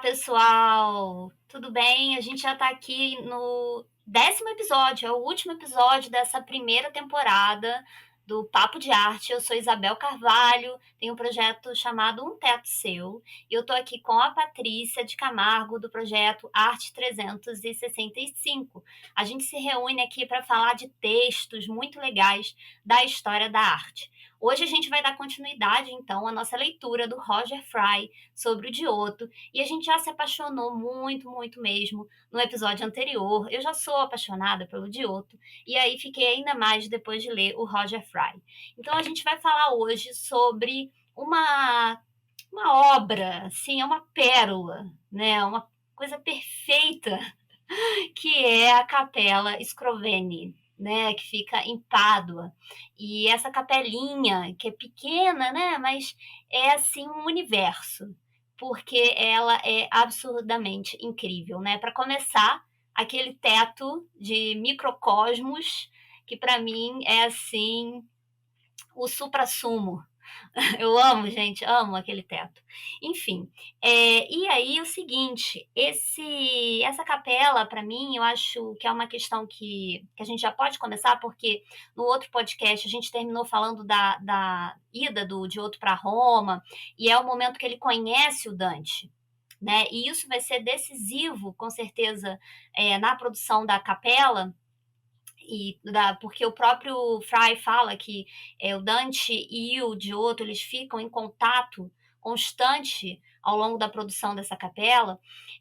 Pessoal, tudo bem? A gente já está aqui no 10º episódio, é o último episódio dessa primeira temporada do Papo de Arte. Eu sou Isabel Carvalho, tenho um projeto chamado Um Teto Seu, e eu estou aqui com a Patrícia de Camargo, do projeto Arte 365. A gente se reúne aqui para falar de textos muito legais da história da arte. Hoje a gente vai dar continuidade, então, à nossa leitura do Roger Fry sobre o Giotto, e a gente já se apaixonou muito, muito mesmo no episódio anterior. Eu já sou apaixonada pelo Giotto, e aí fiquei ainda mais depois de ler o Roger Fry. Então a gente vai falar hoje sobre uma obra, assim, é uma pérola, né? Uma coisa perfeita, que é a Capela Scrovegni, né, que fica em Pádua. E essa capelinha, que é pequena, né, mas é assim um universo, porque ela é absurdamente incrível, né? Para começar, aquele teto de microcosmos que para mim é assim o suprassumo. Eu amo, gente, amo aquele teto. Enfim, e aí o seguinte, essa capela, para mim, eu acho que é uma questão que a gente já pode começar, porque no outro podcast a gente terminou falando da ida do Giotto para Roma, e é o momento que ele conhece o Dante. Né? E isso vai ser decisivo, com certeza, na produção da capela, porque o próprio Fry fala que o Dante e o Giotto eles ficam em contato constante ao longo da produção dessa capela,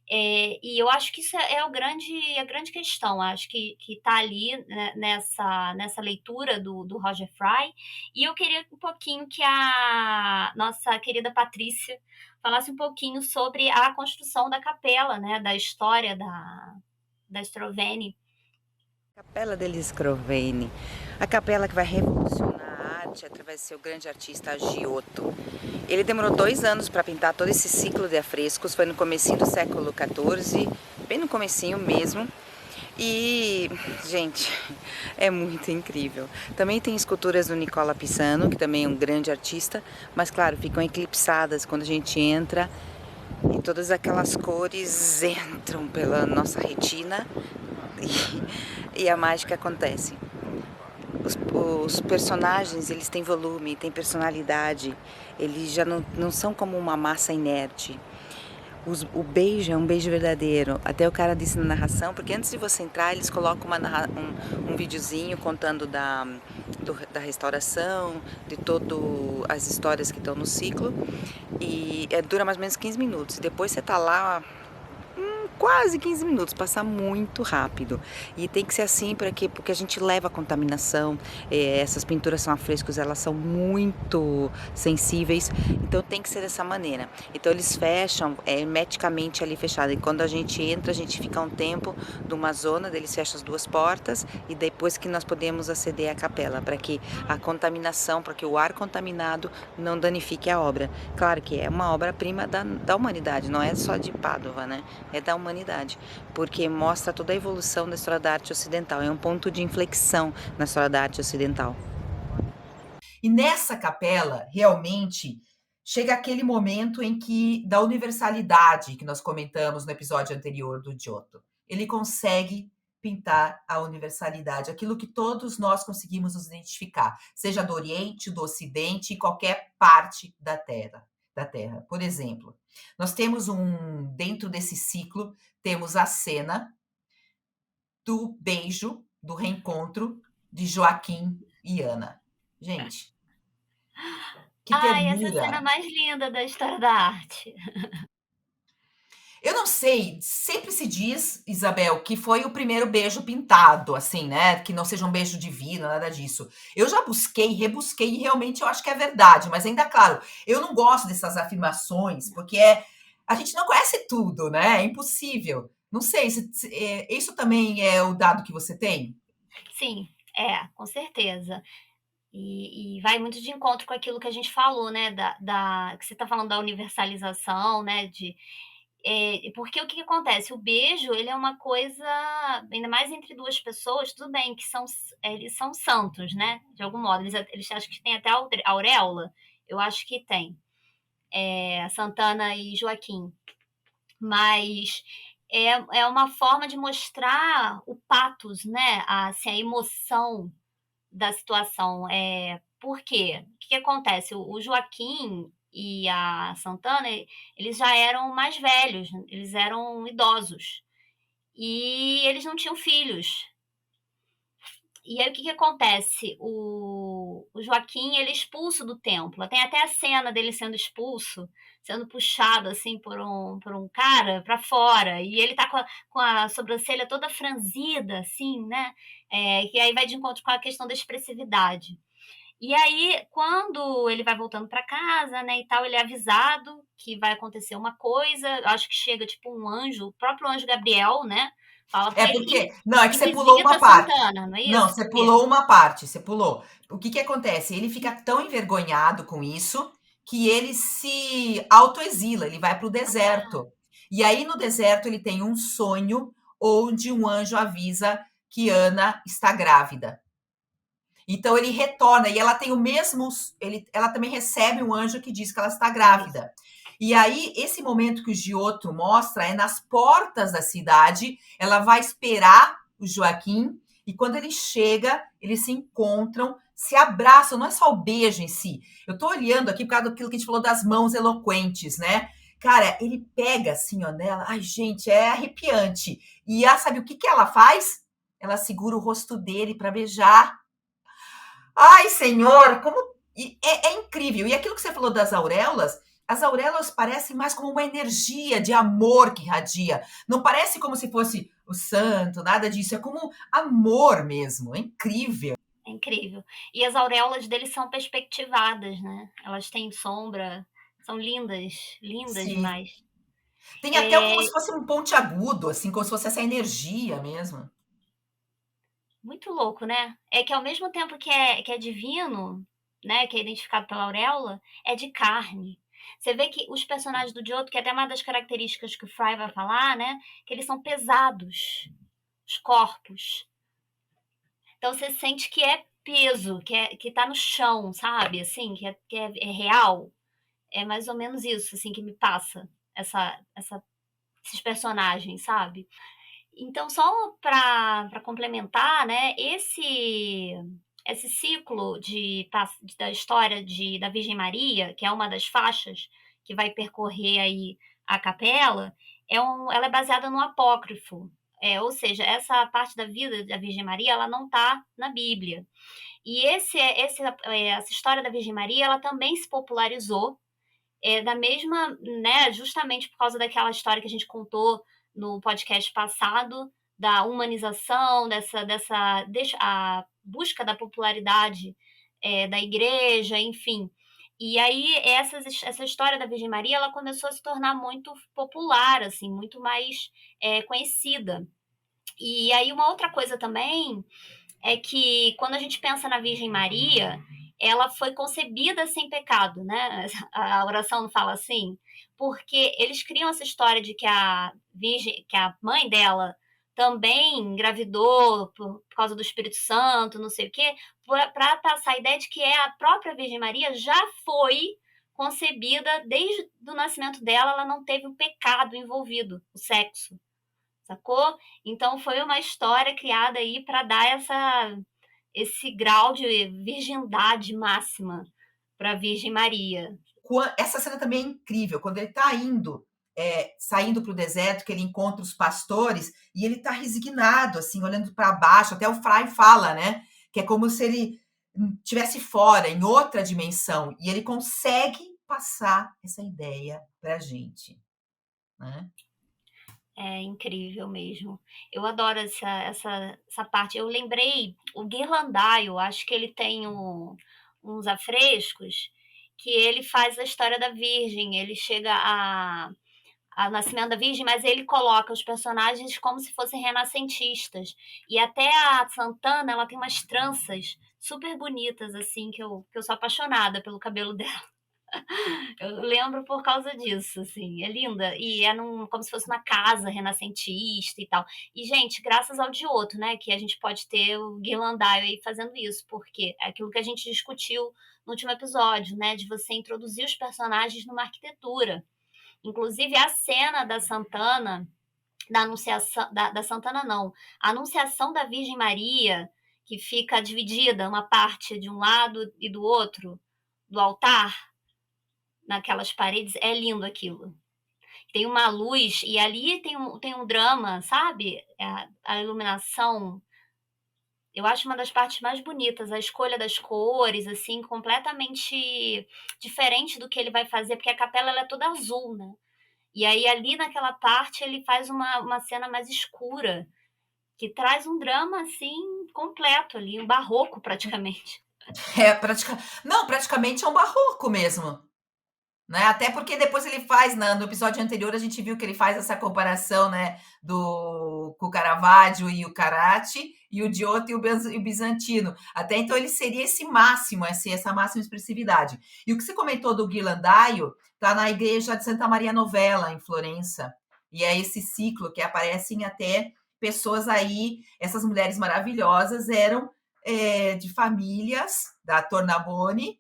e eu acho que isso é a grande questão, acho que está ali, né, nessa leitura do Roger Fry, e eu queria um pouquinho que a nossa querida Patrícia falasse um pouquinho sobre a construção da capela, né, da história da Stroveni. Capela degli Scrovegni, a capela que vai revolucionar a arte através do seu grande artista Giotto. Ele demorou 2 anos para pintar todo esse ciclo de afrescos, foi no comecinho do século XIV, bem no comecinho mesmo. E, gente, é muito incrível. Também tem esculturas do Nicola Pisano, que também é um grande artista, mas claro, ficam eclipsadas quando a gente entra e todas aquelas cores entram pela nossa retina e a mágica acontece. Os personagens, eles têm volume, têm personalidade, eles já não são como uma massa inerte. O beijo é um beijo verdadeiro. Até o cara disse na narração, porque antes de você entrar, eles colocam um videozinho contando da restauração, de todas as histórias que estão no ciclo. E dura mais ou menos 15 minutos. E depois você tá lá quase 15 minutos, passa muito rápido. E tem que ser assim porque a gente leva a contaminação. Essas pinturas são afrescos, elas são muito sensíveis, então tem que ser dessa maneira. Então eles fecham hermeticamente ali fechado. E quando a gente entra, a gente fica um tempo numa zona, eles fecham as 2 portas e depois que nós podemos aceder à capela, para que a contaminação, para que o ar contaminado não danifique a obra. Claro que é uma obra-prima da humanidade, não é só de Pádua, né? É da humanidade, porque mostra toda a evolução da história da arte ocidental, é um ponto de inflexão na história da arte ocidental. E nessa capela, realmente, chega aquele momento em que, da universalidade que nós comentamos no episódio anterior do Giotto. Ele consegue pintar a universalidade, aquilo que todos nós conseguimos nos identificar, seja do Oriente, do Ocidente, em qualquer parte da Terra. Por exemplo, nós temos dentro desse ciclo, temos a cena do beijo, do reencontro de Joaquim e Ana. Gente, que Ai, essa cena ternura! mais linda da história da arte. Eu não sei, sempre se diz, Isabel, que foi o primeiro beijo pintado, assim, né? Que não seja um beijo divino, nada disso. Eu já busquei, rebusquei e realmente eu acho que é verdade, mas ainda claro, eu não gosto dessas afirmações, porque a gente não conhece tudo, né? É impossível. Não sei, isso também é o dado que você tem? Sim, com certeza. E vai muito de encontro com aquilo que a gente falou, né, que você está falando da universalização, né, porque o que que acontece? O beijo, ele é uma coisa, ainda mais entre duas pessoas, tudo bem que eles são santos, né, de algum modo, eles acho que tem até auréola, eu acho que tem, Santana e Joaquim. mas é uma forma de mostrar o pathos, né, assim, a emoção da situação. Por quê? O que acontece? O Joaquim e a Santana, eles já eram mais velhos, eles eram idosos, e eles não tinham filhos. E aí o que acontece? O Joaquim, ele é expulso do templo. Tem até a cena dele sendo expulso, sendo puxado assim por um cara para fora. E ele tá com a sobrancelha toda franzida, assim, né? Que aí vai de encontro com a questão da expressividade. E aí, quando ele vai voltando para casa, né, e tal, ele é avisado que vai acontecer uma coisa. Acho que chega tipo um anjo, o próprio anjo Gabriel, né? Fala com É ele porque. Não, é que e você pulou visita uma a parte. Santana, não é Não, isso? você pulou uma parte, você pulou. O que que acontece? Ele fica tão envergonhado com isso que ele se autoexila, ele vai para o Ah, deserto. E aí no deserto ele tem um sonho onde um anjo avisa que Ana está grávida. Então ele retorna e ela tem o mesmo, ela também recebe um anjo que diz que ela está isso. grávida. E aí esse momento que o Giotto mostra é nas portas da cidade, ela vai esperar o Joaquim e quando ele chega, eles se encontram, se abraçam, não é só o beijo em si. Eu tô olhando aqui por causa daquilo que a gente falou das mãos eloquentes, né? Cara, ele pega assim, ó, nela. Ai, gente, é arrepiante. E sabe o que que ela faz? Ela segura o rosto dele para beijar. Ai, senhor, como é incrível. E aquilo que você falou das auréolas, as auréolas parecem mais como uma energia de amor que irradia. Não parece como se fosse o santo, nada disso. É como amor mesmo. É incrível. É incrível. E as auréolas deles são perspectivadas, né? Elas têm sombra, são lindas, lindas Sim. demais. Tem até como se É fosse um pontiagudo, assim, como se fosse essa energia mesmo. muito louco, né? É que ao mesmo tempo que é divino, né, que é identificado pela auréola, é de carne. Você vê que os personagens do Giotto, que é até uma das características que o Fry vai falar, né, que eles são pesados, os corpos. Então você sente que é peso, que tá no chão, sabe? Assim, é real. É mais ou menos isso, assim, que me passa esses personagens, sabe? Então, só para complementar, né, esse ciclo da história da Virgem Maria, que é uma das faixas que vai percorrer aí a capela, ela é baseada no apócrifo. Ou seja, essa parte da vida da Virgem Maria, ela não está na Bíblia. E essa história da Virgem Maria, ela também se popularizou da mesma, né, justamente por causa daquela história que a gente contou no podcast passado, da humanização, a busca da popularidade da igreja, enfim. E aí essa história da Virgem Maria, ela começou a se tornar muito popular, assim, muito mais conhecida. E aí uma outra coisa também é que quando a gente pensa na Virgem Maria, ela foi concebida sem pecado, né? A oração não fala assim, porque eles criam essa história de que a Virgem, que a mãe dela também engravidou por causa do Espírito Santo, não sei o quê, para passar a ideia de que a própria Virgem Maria já foi concebida desde o nascimento dela, ela não teve o pecado envolvido, o sexo, sacou? Então foi uma história criada aí para dar esse grau de virgindade máxima para a Virgem Maria. Essa cena também é incrível, quando ele está indo, saindo para o deserto, que ele encontra os pastores, e ele está resignado, assim, olhando para baixo, até o Fry fala, né, que é como se ele tivesse fora, em outra dimensão, e ele consegue passar essa ideia para a gente, né? É incrível mesmo. Eu adoro essa parte. Eu lembrei, o Ghirlandaio, acho que ele tem uns afrescos que ele faz a história da Virgem. Ele chega ao nascimento da Virgem, mas ele coloca os personagens como se fossem renascentistas. E até a Santana, ela tem umas tranças super bonitas, assim, que eu sou apaixonada pelo cabelo dela. Eu lembro por causa disso, assim, é linda. E é como se fosse uma casa renascentista e tal. E, gente, graças ao Giotto, né, que a gente pode ter o Ghirlandaio aí fazendo isso, porque é aquilo que a gente discutiu no último episódio, né, de você introduzir os personagens numa arquitetura. Inclusive, a cena da Santana, da Anunciação, da Santana não, a Anunciação da Virgem Maria, que fica dividida, uma parte de um lado e do outro, do altar, naquelas paredes, é lindo aquilo. Tem uma luz, e ali tem um drama, sabe? A iluminação, eu acho uma das partes mais bonitas, a escolha das cores, assim, completamente diferente do que ele vai fazer, porque a capela ela é toda azul, né? E aí ali naquela parte ele faz uma cena mais escura, que traz um drama assim completo ali, um barroco praticamente. É, não, praticamente é um barroco mesmo. Né? Até porque depois ele faz, no episódio anterior, a gente viu que ele faz essa comparação, né, com o Caravaggio e o Carracci, e o Giotto e o Bizantino. Até então ele seria esse máximo, essa máxima expressividade. E o que você comentou do Ghirlandaio está na igreja de Santa Maria Novella, em Florença. E é esse ciclo que aparecem até pessoas aí, essas mulheres maravilhosas eram de famílias da Tornabuoni,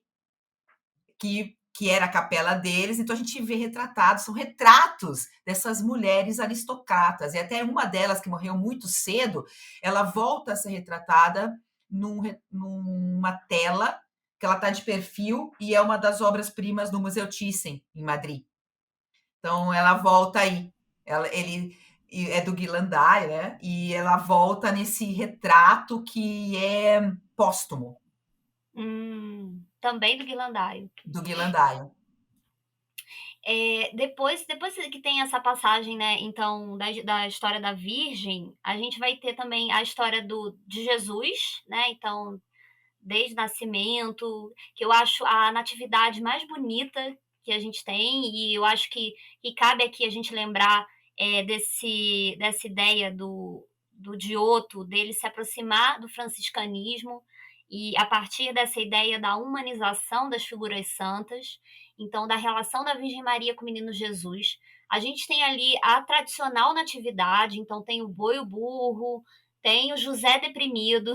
que era a capela deles, então a gente vê retratados, são retratos dessas mulheres aristocratas, e até uma delas, que morreu muito cedo, ela volta a ser retratada numa tela, que ela está de perfil, e é uma das obras-primas do Museu Thyssen, em Madrid. Então, ela volta aí. Ele é do Ghirlandaio, né? E ela volta nesse retrato que é póstumo. Também do Ghirlandaio. Do Ghirlandaio. Depois que tem essa passagem, né, então, da história da Virgem, a gente vai ter também a história de Jesus, né, então, desde o nascimento, que eu acho a natividade mais bonita que a gente tem, e eu acho que cabe aqui a gente lembrar dessa ideia do Giotto, dele se aproximar do franciscanismo, e a partir dessa ideia da humanização das figuras santas, então da relação da Virgem Maria com o menino Jesus. A gente tem ali a tradicional natividade, então tem o boi e o burro, tem o José deprimido,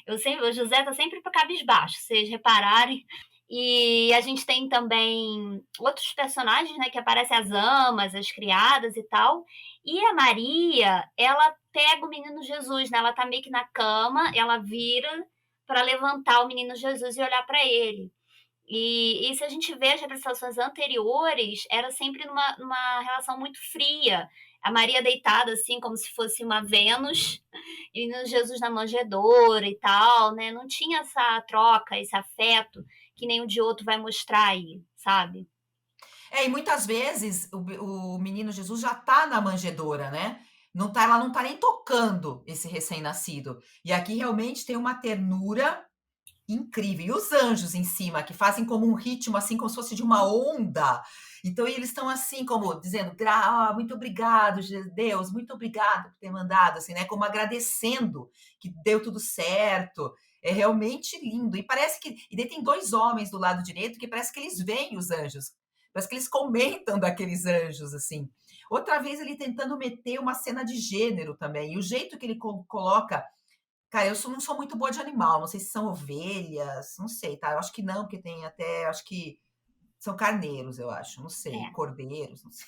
o José está sempre para cabisbaixo, se vocês repararem. E a gente tem também outros personagens, né, que aparecem as amas, as criadas e tal. E a Maria, ela pega o menino Jesus, né? Ela tá meio que na cama, ela vira para levantar o menino Jesus e olhar para ele. E se a gente vê as representações anteriores, era sempre numa relação muito fria. A Maria deitada, assim, como se fosse uma Vênus, e o Jesus na manjedoura e tal, né? Não tinha essa troca, esse afeto, que nem o de outro vai mostrar aí, sabe? E muitas vezes o menino Jesus já está na manjedoura, né? Ela não está nem tocando esse recém-nascido. E aqui realmente tem uma ternura incrível. E os anjos em cima, que fazem como um ritmo, assim, como se fosse de uma onda. Então, eles estão assim, como dizendo, muito obrigado, Deus, muito obrigado por ter mandado, assim, né? Como agradecendo que deu tudo certo. É realmente lindo. E parece que. E daí tem dois homens do lado direito que parece que eles veem os anjos. Parece que eles comentam daqueles anjos, assim. Outra vez ele tentando meter uma cena de gênero também. E o jeito que ele coloca. Cara, não sou muito boa de animal, não sei se são ovelhas, não sei, tá? Eu acho que não, porque tem até, acho que são carneiros, eu acho, não sei, É. cordeiros, não sei.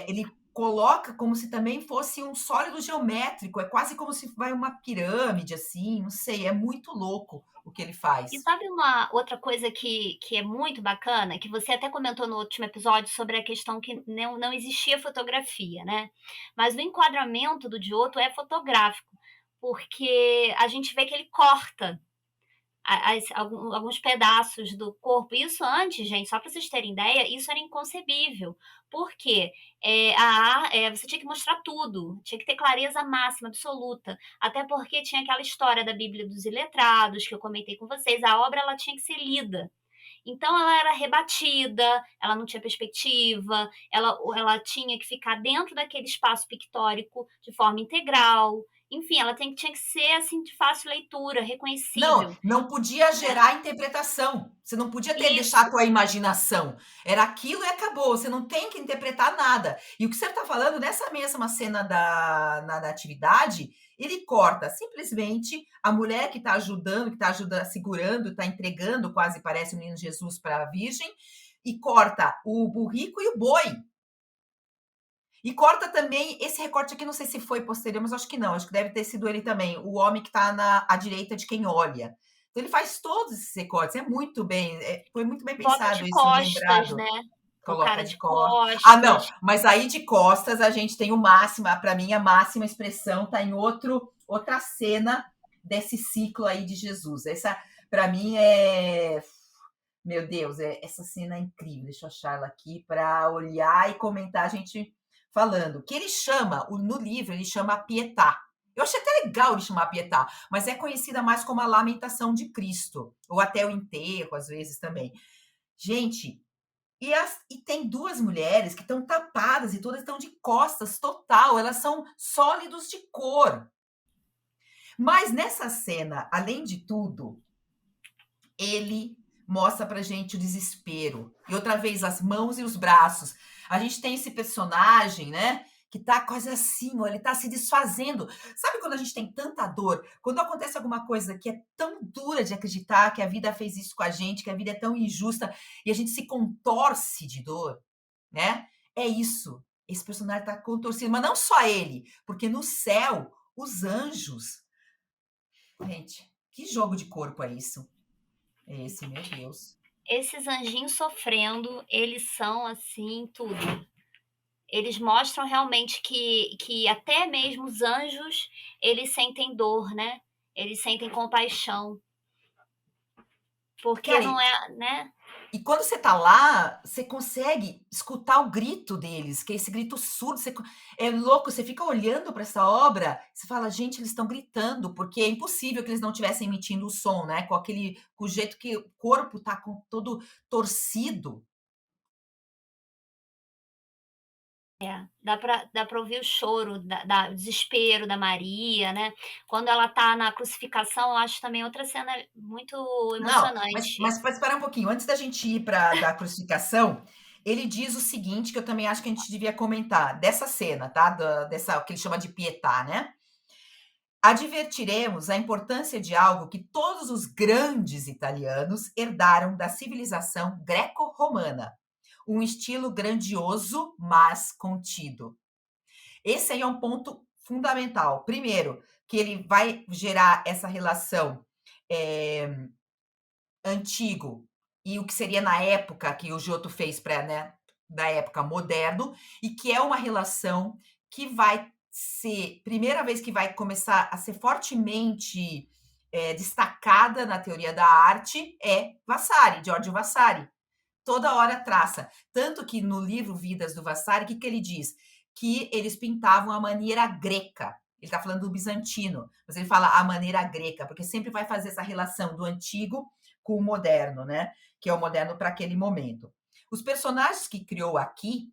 Ele coloca como se também fosse um sólido geométrico, é quase como se vai uma pirâmide, assim, não sei, é muito louco o que ele E faz. sabe uma outra coisa que é muito bacana, que você até comentou no último episódio sobre a questão que não existia fotografia, né? Mas o enquadramento do Giotto é fotográfico, porque a gente vê que ele corta alguns pedaços do corpo. Isso antes, gente, só para vocês terem ideia, isso era inconcebível. Porque você tinha que mostrar tudo, tinha que ter clareza máxima, absoluta. Até porque tinha aquela história da Bíblia dos Iletrados, que eu comentei com vocês, a obra ela tinha que ser lida. Então ela era rebatida, ela não tinha perspectiva, ela tinha que ficar dentro daquele espaço pictórico de forma integral. Enfim, ela tinha que ser assim de fácil leitura, Não, reconhecível, não podia né? gerar interpretação. Você não podia deixar a Isso. tua imaginação. Era aquilo e acabou. Você não tem que interpretar nada. E o que você está falando, nessa mesma cena na natividade, ele corta simplesmente a mulher que está ajudando, segurando, está entregando, quase parece o menino Jesus para a Virgem, e corta o burrico e o boi. E corta também esse recorte aqui, não sei se foi posterior, mas acho que não, acho que deve ter sido ele também, o homem que está à direita de quem olha. Então ele faz todos esses recortes, foi muito bem Bota pensado de isso, costas, lembrado. né? O Coloca cara de de costas. Ah, não, costas. mas aí de costas a gente tem o máximo, para mim a máxima expressão tá em outra cena desse ciclo aí de Jesus. Essa, para mim, meu Deus, essa cena é incrível. Deixa eu achar ela aqui para olhar e comentar a gente falando. Que ele chama, no livro, ele chama Pietà. Eu achei até legal ele chamar Pietà, mas é conhecida mais como a Lamentação de Cristo, ou até o enterro, às vezes também. Gente, e tem duas mulheres que estão tapadas e todas estão de costas total, elas são sólidos de cor. Mas nessa cena, além de tudo, ele mostra pra gente o desespero. E outra vez, as mãos e os braços. A gente tem esse personagem, né? Que tá quase assim, ó, ele tá se desfazendo. Sabe quando a gente tem tanta dor? Quando acontece alguma coisa que é tão dura de acreditar que a vida fez isso com a gente, que a vida é tão injusta e a gente se contorce de dor, né? É isso. Esse personagem tá contorcido, mas não só ele, porque no céu, os anjos. Gente, que jogo de corpo é isso? É esse, meu Deus. Esses anjinhos sofrendo, eles são assim, tudo. Eles mostram realmente que até mesmo os anjos, eles sentem dor, né? Eles sentem compaixão. Porque Cara, não é, né? e quando você tá lá, você consegue escutar o grito deles, que é esse grito surdo, é louco, você fica olhando para essa obra, você fala: "Gente, eles estão gritando", porque é impossível que eles não estivessem emitindo o som, né, com o jeito que o corpo tá todo torcido. Dá pra ouvir o choro, o desespero da Maria, né? Quando ela tá na crucificação, eu acho também outra cena muito Não, mas emocionante. mas pode esperar um pouquinho, antes da gente ir para da crucificação, ele diz o seguinte, que eu também acho que a gente devia comentar, dessa cena, tá, dessa o que ele chama de Pietà, né. Advertiremos a importância de algo que todos os grandes italianos herdaram da civilização greco-romana, um estilo grandioso, mas contido. Esse aí é um ponto fundamental. Primeiro, que ele vai gerar essa relação, eh, antigo e o que seria na época que o Giotto fez para, né, da época moderno, e que é uma relação que vai ser primeira vez que vai começar a ser fortemente, destacada na teoria da arte é Vasari, Giorgio Vasari. Toda hora traça. Tanto que no livro Vidas do Vasari, o que, que ele diz? Que eles pintavam a maneira greca. Ele está falando do bizantino, mas ele fala a maneira greca, porque sempre vai fazer essa relação do antigo com o moderno, né? Que é o moderno para aquele momento. Os personagens que criou aqui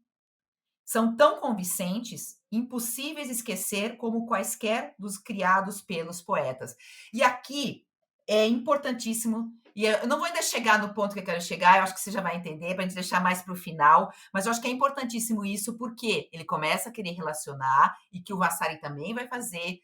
são tão convincentes, impossíveis de esquecer como quaisquer dos criados pelos poetas. E aqui é importantíssimo, e eu não vou ainda chegar no ponto que eu quero chegar, eu acho que você já vai entender, para a gente deixar mais para o final, mas eu acho que é importantíssimo isso, porque ele começa a querer relacionar, e que o Vasari também vai fazer,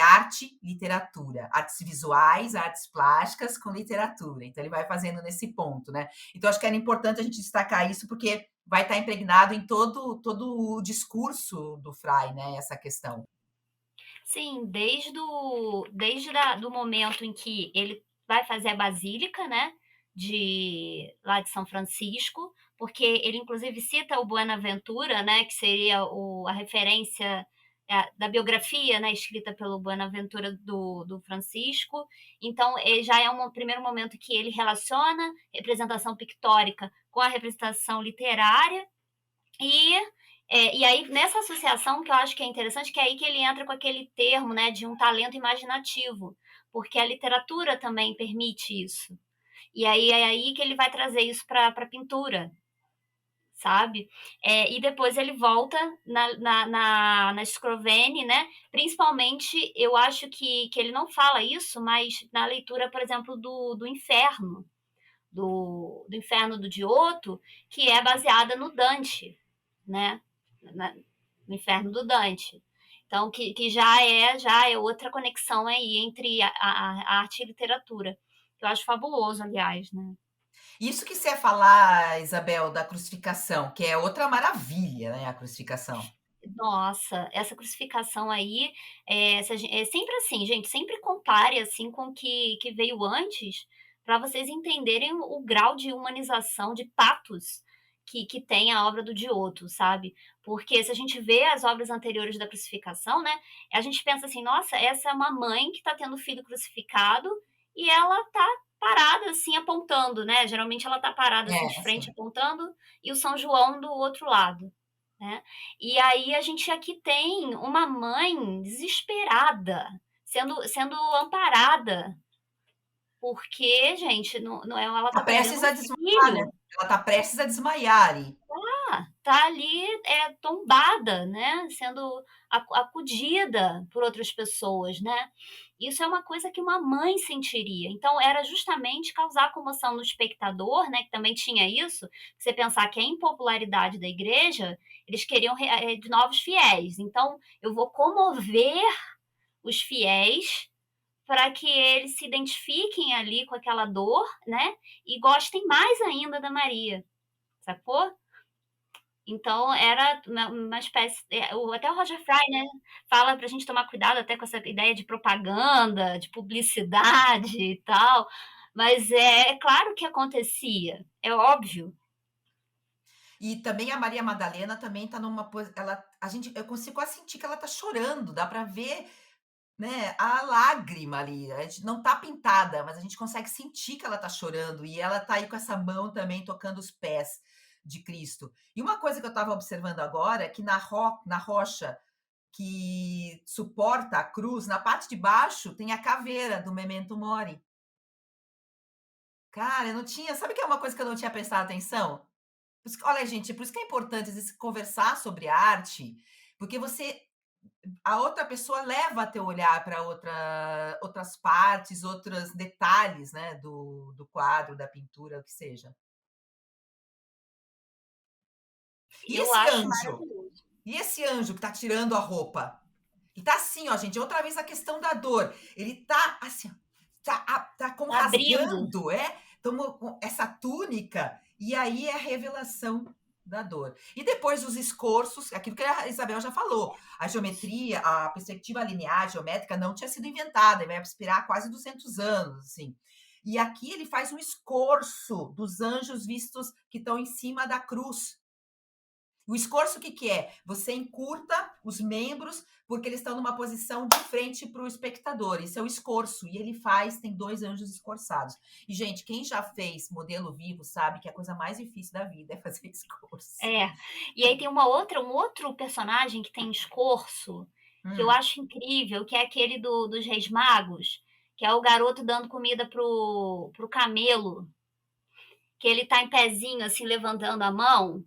arte, literatura, artes visuais, artes plásticas com literatura. Então ele vai fazendo nesse ponto, né? Então acho que era importante a gente destacar isso porque vai estar impregnado em todo o discurso do Frei, né? Essa questão. Sim, do momento em que ele vai fazer a basílica, né, lá de São Francisco, porque ele inclusive cita o Buenaventura, né, que seria a referência da biografia, né, escrita pelo Buenaventura do Francisco. Então, já é um primeiro momento que ele relaciona representação pictórica com a representação literária, e, e aí, nessa associação, que eu acho que é interessante, que é aí que ele entra com aquele termo, né, de um talento imaginativo, porque a literatura também permite isso. E aí é aí que ele vai trazer isso para a pintura, sabe? E depois ele volta na Scroveni, né? Principalmente, eu acho que ele não fala isso, mas na leitura, por exemplo, do Inferno, do Inferno do Giotto, que é baseada no Dante, né? No Inferno do Dante. Então, que já é outra conexão aí entre a arte e a literatura, que eu acho fabuloso, aliás, né? Isso que você ia falar, Isabel, da crucificação, que é outra maravilha, né, a crucificação. Nossa, essa crucificação aí, se a gen é sempre assim, gente, sempre compare, assim, com o que veio antes, para vocês entenderem o grau de humanização, de patos que tem a obra do Giotto, sabe. Porque se a gente vê as obras anteriores da crucificação, né, a gente pensa assim: "Nossa, essa é uma mãe que está tendo o filho crucificado e ela tá parada, assim, apontando", né, geralmente ela tá parada, assim, de É, frente assim. apontando e o São João do outro lado, né. E aí a gente aqui tem uma mãe desesperada, sendo amparada, porque, gente, não ela Tá tá perdendo prestes um a desmaiar, né, filho. ela tá prestes a desmaiar ali. Tá ali, tombada, né, sendo acudida por outras pessoas, né. Isso é uma coisa que uma mãe sentiria, então era justamente causar comoção no espectador, né, que também tinha isso, você pensar que a impopularidade da igreja, eles queriam de novos fiéis, então eu vou comover os fiéis para que eles se identifiquem ali com aquela dor, né, e gostem mais ainda da Maria, sacou? Então era uma espécie até o Roger Fry, né, fala pra gente tomar cuidado até com essa ideia de propaganda, de publicidade e tal, mas é claro que acontecia, é óbvio. E também a Maria Madalena também tá numa posi ela a gente eu consigo quase sentir que ela tá chorando, dá pra ver, né, a lágrima ali, a gente não tá pintada, mas a gente consegue sentir que ela tá chorando e ela tá aí com essa mão também tocando os pés de Cristo. E uma coisa que eu estava observando agora, é que na rocha que suporta a cruz, na parte de baixo tem a caveira do Memento Mori. Cara, eu não tinha sabe que é uma coisa que eu não tinha prestado atenção? Por isso que olha gente, por isso que é importante às vezes conversar sobre arte, porque você a outra pessoa leva teu olhar para outras partes, outros detalhes, né, do quadro, da pintura, o que seja. E Eu esse acho anjo? maravilhoso. E esse anjo que tá tirando a roupa? E tá assim, ó, gente, outra vez a questão da dor. Ele tá assim, ó, tá como Tá abrindo. rasgando, tomou com essa túnica, e aí é a revelação da dor. E depois os escorços, aquilo que a Isabel já falou, a geometria, a perspectiva linear geométrica não tinha sido inventada, vai esperar quase 200 anos, assim. E aqui ele faz um escorço dos anjos vistos que estão em cima da cruz. O escorço o que que é? Você encurta os membros, porque eles estão numa posição de frente para o espectador, isso é o escorço, e ele faz tem 2 anjos escorçados. E gente, quem já fez modelo vivo sabe que a coisa mais difícil da vida é fazer escorço. É. E aí tem um outro personagem que tem escorço, que eu Hum. acho incrível, que é aquele dos Reis Magos, que é o garoto dando comida pro camelo, que ele tá em pezinho, assim, levantando a mão,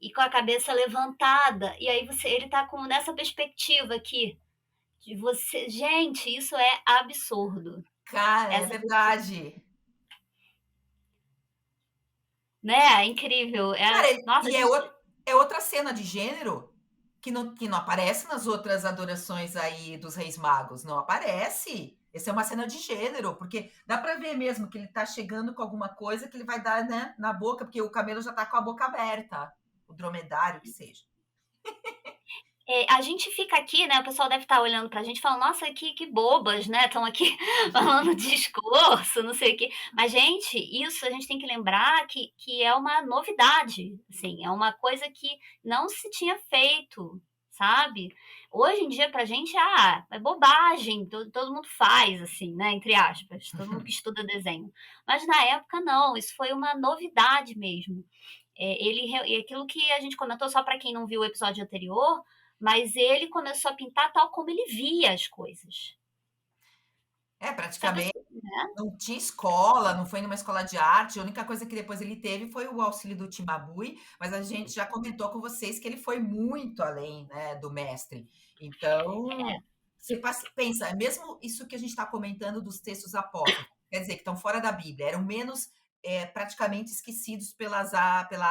e com a cabeça levantada, e aí ele tá com nessa perspectiva aqui, de você gente, isso é absurdo. Cara, é Essa verdade. né, é incrível. Cara, Nossa, a gente é outra cena de gênero que não aparece nas outras adorações aí dos Reis Magos, não aparece. Essa é uma cena de gênero, porque dá para ver mesmo que ele tá chegando com alguma coisa que ele vai dar, né, na boca, porque o camelo já tá com a boca aberta, o dromedário que seja. a gente fica aqui, né, o pessoal deve estar olhando pra gente e falando: "Nossa, que bobas, né, estão aqui falando discurso, não sei o quê". Mas, gente, isso a gente tem que lembrar que é uma novidade, assim, é uma coisa que não se tinha feito, sabe. Hoje em dia pra gente, é bobagem, todo mundo faz, assim, né, entre aspas, todo mundo que estuda desenho. Mas na época não, isso foi uma novidade mesmo. E aquilo que a gente comentou, só para quem não viu o episódio anterior, mas ele começou a pintar tal como ele via as coisas. É, Se a praticamente pessoa né, não tinha escola, não foi numa escola de arte, a única coisa que depois ele teve foi o auxílio do Timabui, mas a gente já comentou com vocês que ele foi muito além, né, do mestre. Então, você pensa, é mesmo isso que a gente está comentando dos textos apócrifos, quer dizer, que estão fora da Bíblia, eram menos praticamente esquecidos pela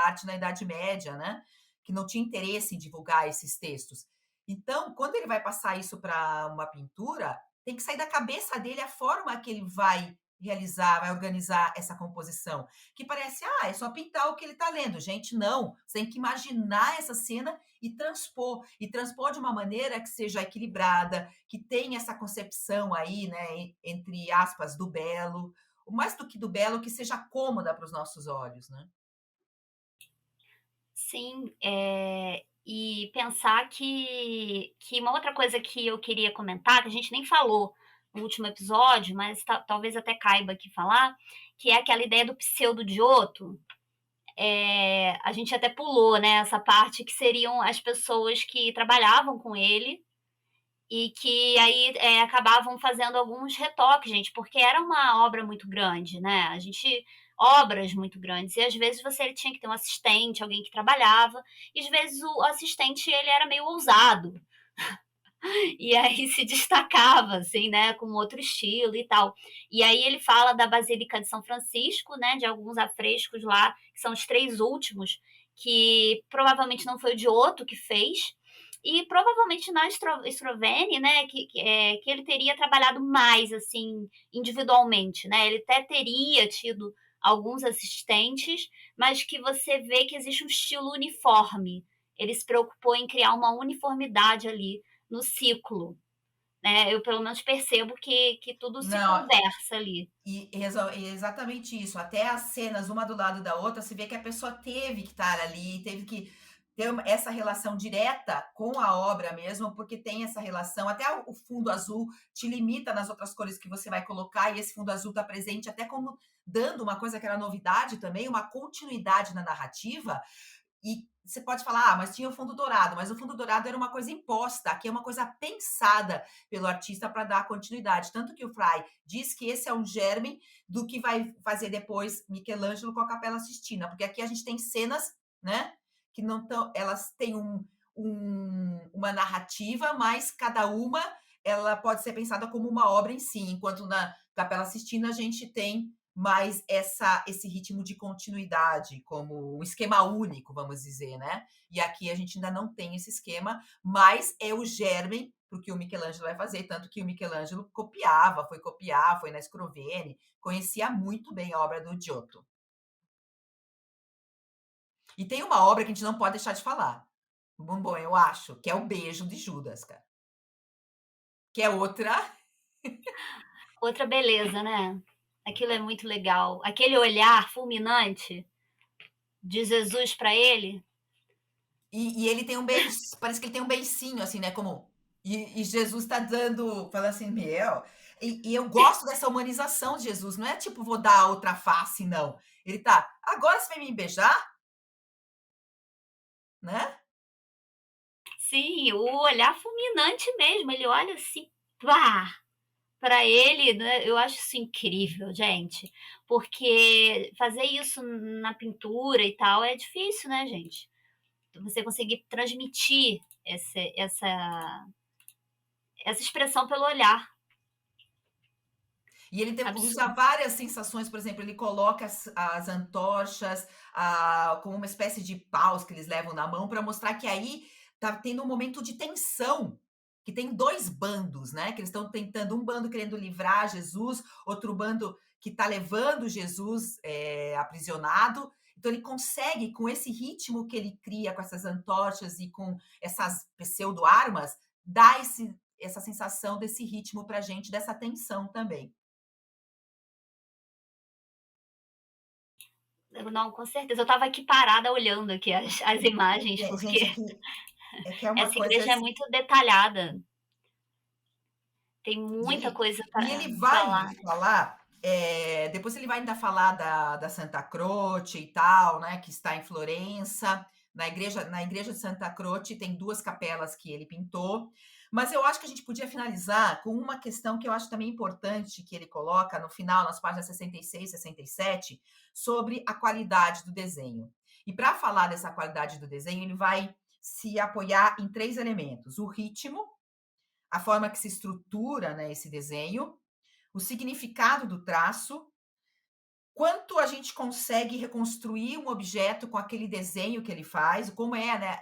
arte na Idade Média, né? Que não tinha interesse em divulgar esses textos. Então, quando ele vai passar isso para uma pintura, tem que sair da cabeça dele a forma que ele vai realizar, vai organizar essa composição? Que parece, é só pintar o que ele está lendo. Gente, não. Você tem que imaginar essa cena e transpor de uma maneira que seja equilibrada, que tenha essa concepção aí, né, entre aspas, do belo, mais do que do belo, que seja cômoda para os nossos olhos, né? Sim, e pensar que uma outra coisa que eu queria comentar, que a gente nem falou no último episódio, mas talvez até caiba aqui falar, que é aquela ideia do pseudo Giotto. A gente até pulou, né, essa parte que seriam as pessoas que trabalhavam com ele e que aí, acabavam fazendo alguns retoques, gente, porque era uma obra muito grande, né, obras muito grandes, e às vezes você tinha que ter um assistente, alguém que trabalhava, e às vezes o assistente ele era meio ousado, e aí se destacava, assim, né, com outro estilo e tal. E aí ele fala da Basílica de São Francisco, né, de alguns afrescos lá, que são os 3 últimos, que provavelmente não foi o Giotto que fez, e provavelmente na Stroveni, né, que ele teria trabalhado mais, assim, individualmente, né, ele até teria tido alguns assistentes, mas que você vê que existe um estilo uniforme. Ele se preocupou em criar uma uniformidade ali no ciclo, né? Eu pelo menos percebo que tudo se Não, conversa ali. e exatamente isso. Até as cenas, uma do lado da outra, se vê que a pessoa teve que estar ali, teve que ter essa relação direta com a obra mesmo, porque tem essa relação. Até o fundo azul te limita nas outras cores que você vai colocar, e esse fundo azul está presente até como dando uma coisa que era novidade também, uma continuidade na narrativa. E você pode falar, mas tinha o fundo dourado, mas o fundo dourado era uma coisa imposta, aqui é uma coisa pensada pelo artista para dar continuidade. Tanto que o Fry diz que esse é um germe do que vai fazer depois Michelangelo com a Capela Sistina, porque aqui a gente tem cenas, né, que não tão, elas têm uma narrativa, mas cada uma ela pode ser pensada como uma obra em si, enquanto na Capela Sistina a gente tem mais esse ritmo de continuidade, como um esquema único, vamos dizer, né? E aqui a gente ainda não tem esse esquema, mas é o germe para o que o Michelangelo vai fazer, tanto que o Michelangelo copiava, foi copiar, foi na Scroveni, conhecia muito bem a obra do Giotto. E tem uma obra que a gente não pode deixar de falar, bom, eu acho, que é o Beijo de Judas, cara. Que é outra. Outra beleza, né? Aquilo é muito legal. Aquele olhar fulminante de Jesus para ele. E ele tem um beijo, parece que ele tem um beicinho, assim, né? Como. E Jesus tá dando, fala assim, meu. E eu gosto dessa humanização de Jesus, não é tipo, vou dar outra face, não. Ele tá, agora você vai me beijar, né? Sim, o olhar fulminante mesmo. Ele olha assim, pá! Para ele, né, eu acho isso incrível, gente, porque fazer isso na pintura e tal é difícil, né, gente? Você conseguir transmitir essa expressão pelo olhar. E ele usa Absurdo. várias sensações, por exemplo, ele coloca as antorchas como uma espécie de paus que eles levam na mão para mostrar que aí tá tendo um momento de tensão, que tem dois bandos, né? Que eles estão tentando, um bando querendo livrar Jesus, outro bando que está levando Jesus aprisionado. Então ele consegue, com esse ritmo que ele cria, com essas antorchas e com essas pseudo-armas, dar essa sensação desse ritmo para a gente, dessa tensão também. Não, com certeza. Eu estava aqui parada olhando aqui as imagens, Gente, porque é que é uma essa coisa igreja é assim. muito detalhada. Tem E muita ele, coisa e ele para vai lá. falar, depois ele vai ainda falar da Santa Croce e tal, né? Que está em Florença. Na igreja de Santa Croce tem duas capelas que ele pintou. Mas eu acho que a gente podia finalizar com uma questão que eu acho também importante que ele coloca no final, nas páginas 66, 67, sobre a qualidade do desenho. E para falar dessa qualidade do desenho, ele vai se apoiar em três elementos: o ritmo, a forma que se estrutura, né, esse desenho, o significado do traço, quanto a gente consegue reconstruir um objeto com aquele desenho que ele faz, como é, né,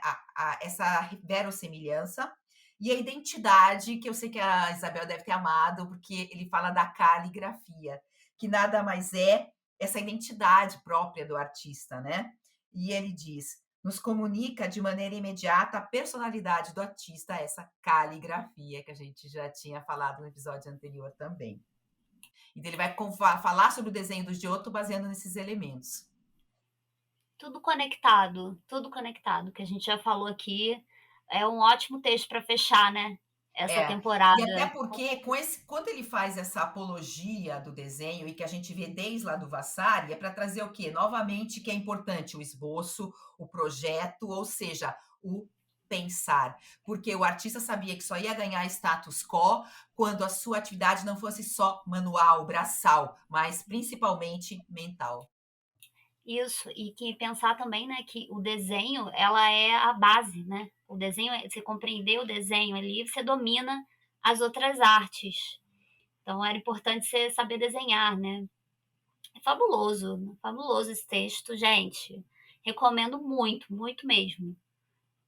essa verossimilhança, e a identidade, que eu sei que a Isabel deve ter amado, porque ele fala da caligrafia, que nada mais é essa identidade própria do artista, né? E ele diz: nos comunica de maneira imediata a personalidade do artista, essa caligrafia que a gente já tinha falado no episódio anterior também. Então, ele vai falar sobre o desenho do Giotto baseando nesses elementos. Tudo conectado, que a gente já falou aqui. É um ótimo texto para fechar, né? Essa E até temporada. porque quando ele faz essa apologia do desenho e que a gente vê desde lá do Vasari, é para trazer o quê? Novamente que é importante o esboço, o projeto, ou seja, o pensar, porque o artista sabia que só ia ganhar status quo quando a sua atividade não fosse só manual, braçal, mas principalmente mental. Isso, e que pensar também, né, que o desenho, ela é a base, né? O desenho, você compreender o desenho ali, você domina as outras artes. Então era importante você saber desenhar, né? É fabuloso esse texto, gente. Recomendo muito, muito mesmo,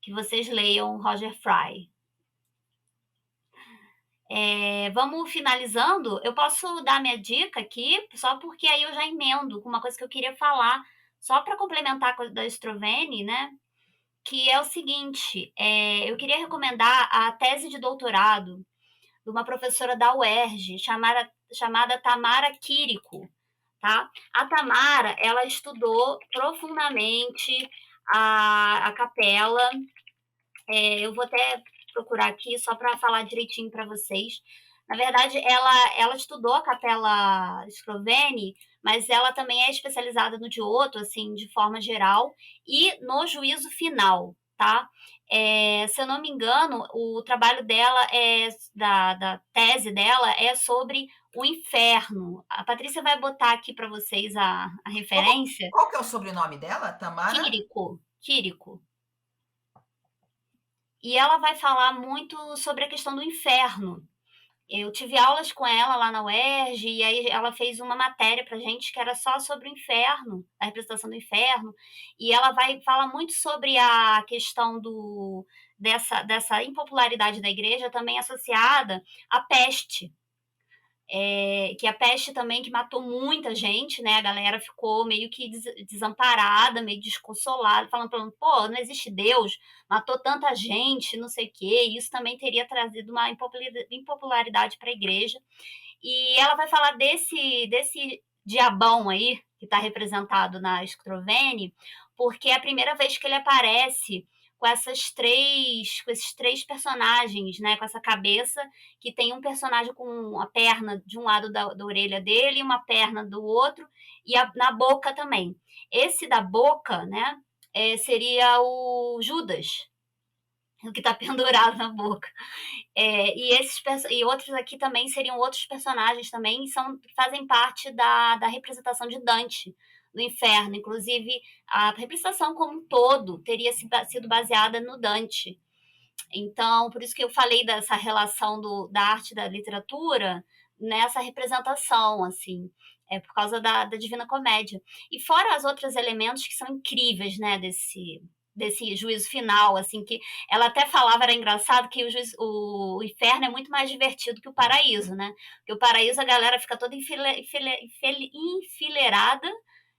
que vocês leiam Roger Fry. Vamos finalizando. Eu posso dar minha dica aqui, só porque aí eu já emendo com uma coisa que eu queria falar, só para complementar a coisa da Stroveni, né? Que é o seguinte: eu queria recomendar a tese de doutorado de uma professora da UERJ, chamada Tamara Quirico. Tá? A Tamara, ela estudou profundamente a capela. Eu vou até procurar aqui só para falar direitinho para vocês. Na verdade, ela estudou a capela Scroveni, mas ela também é especializada no Giotto, assim, de forma geral, e no juízo final, tá? Se eu não me engano, o trabalho dela da tese dela é sobre o inferno. A Patrícia vai botar aqui para vocês a referência. Qual que é o sobrenome dela? Tamara? Quirico. E ela vai falar muito sobre a questão do inferno. Eu tive aulas com ela lá na UERJ, e aí ela fez uma matéria pra gente que era só sobre o inferno, a representação do inferno, e ela vai falar muito sobre a questão dessa impopularidade da igreja também associada à peste, que a peste também que matou muita gente, né? A galera ficou meio que desamparada, meio desconsolada, falando, pô, não existe Deus, matou tanta gente, não sei o quê. Isso também teria trazido uma impopularidade para a igreja. E ela vai falar desse diabão aí, que está representado na Scroveni, porque é a primeira vez que ele aparece com esses três personagens, né? Com essa cabeça que tem um personagem com a perna de um lado da orelha dele, uma perna do outro, e na boca também. Esse da boca, né? Seria o Judas, o que está pendurado na boca. E outros aqui também seriam outros personagens também, fazem parte da representação de Dante no inferno. Inclusive, a representação como um todo teria sido baseada no Dante. Então, por isso que eu falei dessa relação da arte e da literatura nessa representação, assim, por causa da Divina Comédia. E fora os outros elementos que são incríveis, né, desse juízo final, assim, que ela até falava, era engraçado, que o inferno é muito mais divertido que o paraíso, né? Porque o paraíso a galera fica toda enfileirada,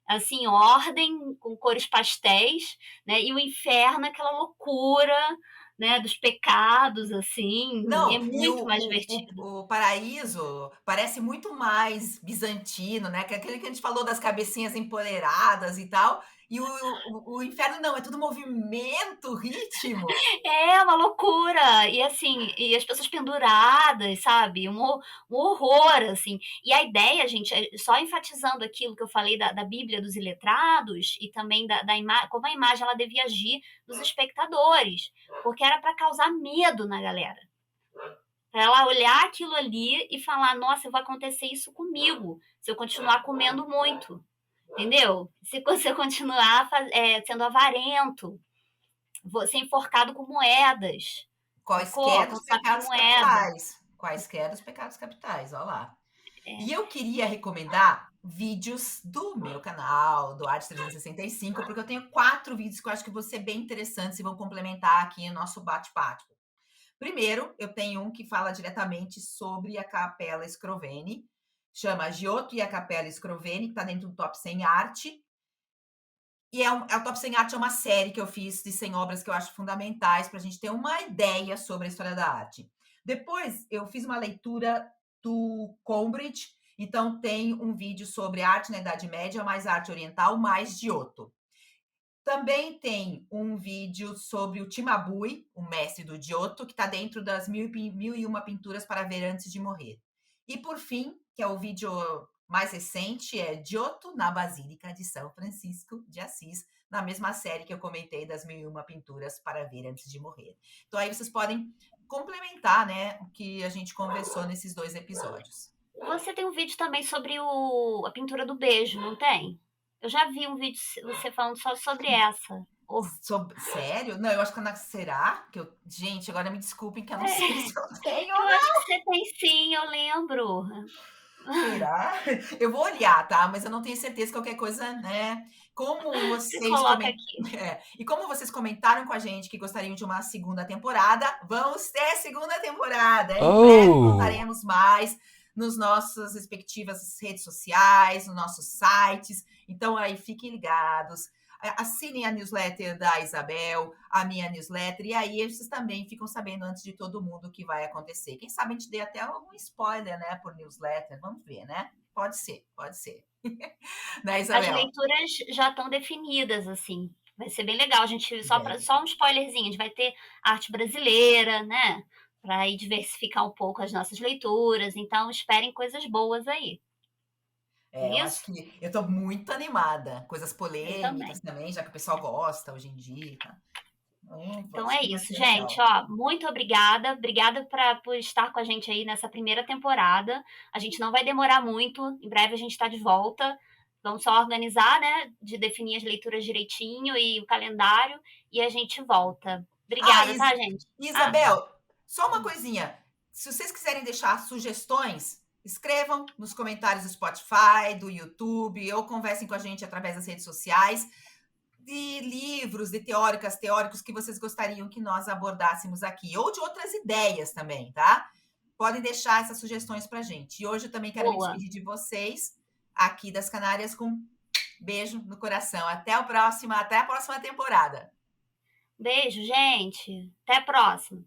assim, ordem, com cores pastéis, né? E o inferno é aquela loucura, né, dos pecados, assim, é Não, e muito mais divertido. o paraíso parece muito mais bizantino, né? Que é aquele que a gente falou das cabecinhas empoderadas e tal. E o inferno não, é tudo movimento, ritmo. É uma loucura, e assim, e as pessoas penduradas, sabe, um horror, assim. E a ideia, gente, só enfatizando aquilo que eu falei da Bíblia dos iletrados, e também como a imagem ela devia agir nos espectadores, porque era para causar medo na galera. Para ela olhar aquilo ali e falar, nossa, vai acontecer isso comigo, se eu continuar comendo muito, entendeu? Se você continuar sendo avarento, ser enforcado com moedas, sacou? Quaisquer Com os saco de pecados moeda. capitais. Quaisquer os pecados capitais, olha lá. E eu queria recomendar vídeos do meu canal, do Arte 365, porque eu tenho 4 vídeos que eu acho que vão ser bem interessantes e vão complementar aqui o nosso bate-papo. Primeiro, eu tenho um que fala diretamente sobre a Capela Scroveni, chama Giotto e a Capella Scroveni, que está dentro do Top 100 Arte. E o Top 100 Arte é uma série que eu fiz de 100 obras que eu acho fundamentais para a gente ter uma ideia sobre a história da arte. Depois, eu fiz uma leitura do Combridge, então tem um vídeo sobre arte na Idade Média, mais arte oriental, mais Giotto. Também tem um vídeo sobre o Cimabue, o mestre do Giotto, que está dentro das 1001 pinturas para ver antes de morrer. E por fim, que é o vídeo mais recente, é Giotto na Basílica de São Francisco de Assis, na mesma série que eu comentei das 1001 pinturas para ver antes de morrer. Então aí vocês podem complementar, né, o que a gente conversou nesses 2 episódios. Você tem um vídeo também sobre a pintura do beijo, não tem? Eu já vi um vídeo você falando só sobre essa. Sério? Não, eu acho que será que eu. Gente, agora me desculpem que eu não sei se eu tenho Eu ou acho não. que você tem sim, eu lembro. Será? Eu vou olhar, tá? Mas eu não tenho certeza, qualquer coisa, né? Como Você vocês coloca aqui. E como vocês comentaram com a gente que gostariam de uma segunda temporada, vamos ter segunda temporada. Em breve contaremos mais nos nossas respectivas redes sociais, nos nossos sites. Então aí fiquem ligados. Assinem a newsletter da Isabel, a minha newsletter, e aí vocês também ficam sabendo antes de todo mundo o que vai acontecer. Quem sabe a gente dê até algum spoiler, né, por newsletter. Vamos ver, né? Pode ser, pode ser. Né, As Isabel? leituras já estão definidas, assim. Vai ser bem legal. A gente Bem. só um spoilerzinho, a gente vai ter arte brasileira, né? Para aí diversificar um pouco as nossas leituras. Então, esperem coisas boas aí. Eu É acho isso? que eu tô muito animada. Coisas Eu polêmicas também. também, já que o pessoal gosta hoje em dia, tá? Então Acho é que vai isso, ser gente. legal. Ó, muito obrigada. Obrigada por estar com a gente aí nessa primeira temporada. A gente não vai demorar muito. Em breve a gente está de volta. Vamos só organizar, né? De definir as leituras direitinho e o calendário. E a gente volta. Ah, Obrigada, tá, gente? Ah, Isabel, só uma coisinha. Se vocês quiserem deixar sugestões, escrevam nos comentários do Spotify, do YouTube, ou conversem com a gente através das redes sociais, de livros, de teóricos que vocês gostariam que nós abordássemos aqui, ou de outras ideias também, tá? Podem deixar essas sugestões para a gente. E hoje eu também quero me boa. despedir de vocês, aqui das Canárias, com um beijo no coração. Até a próxima temporada. Beijo, gente. Até a próxima.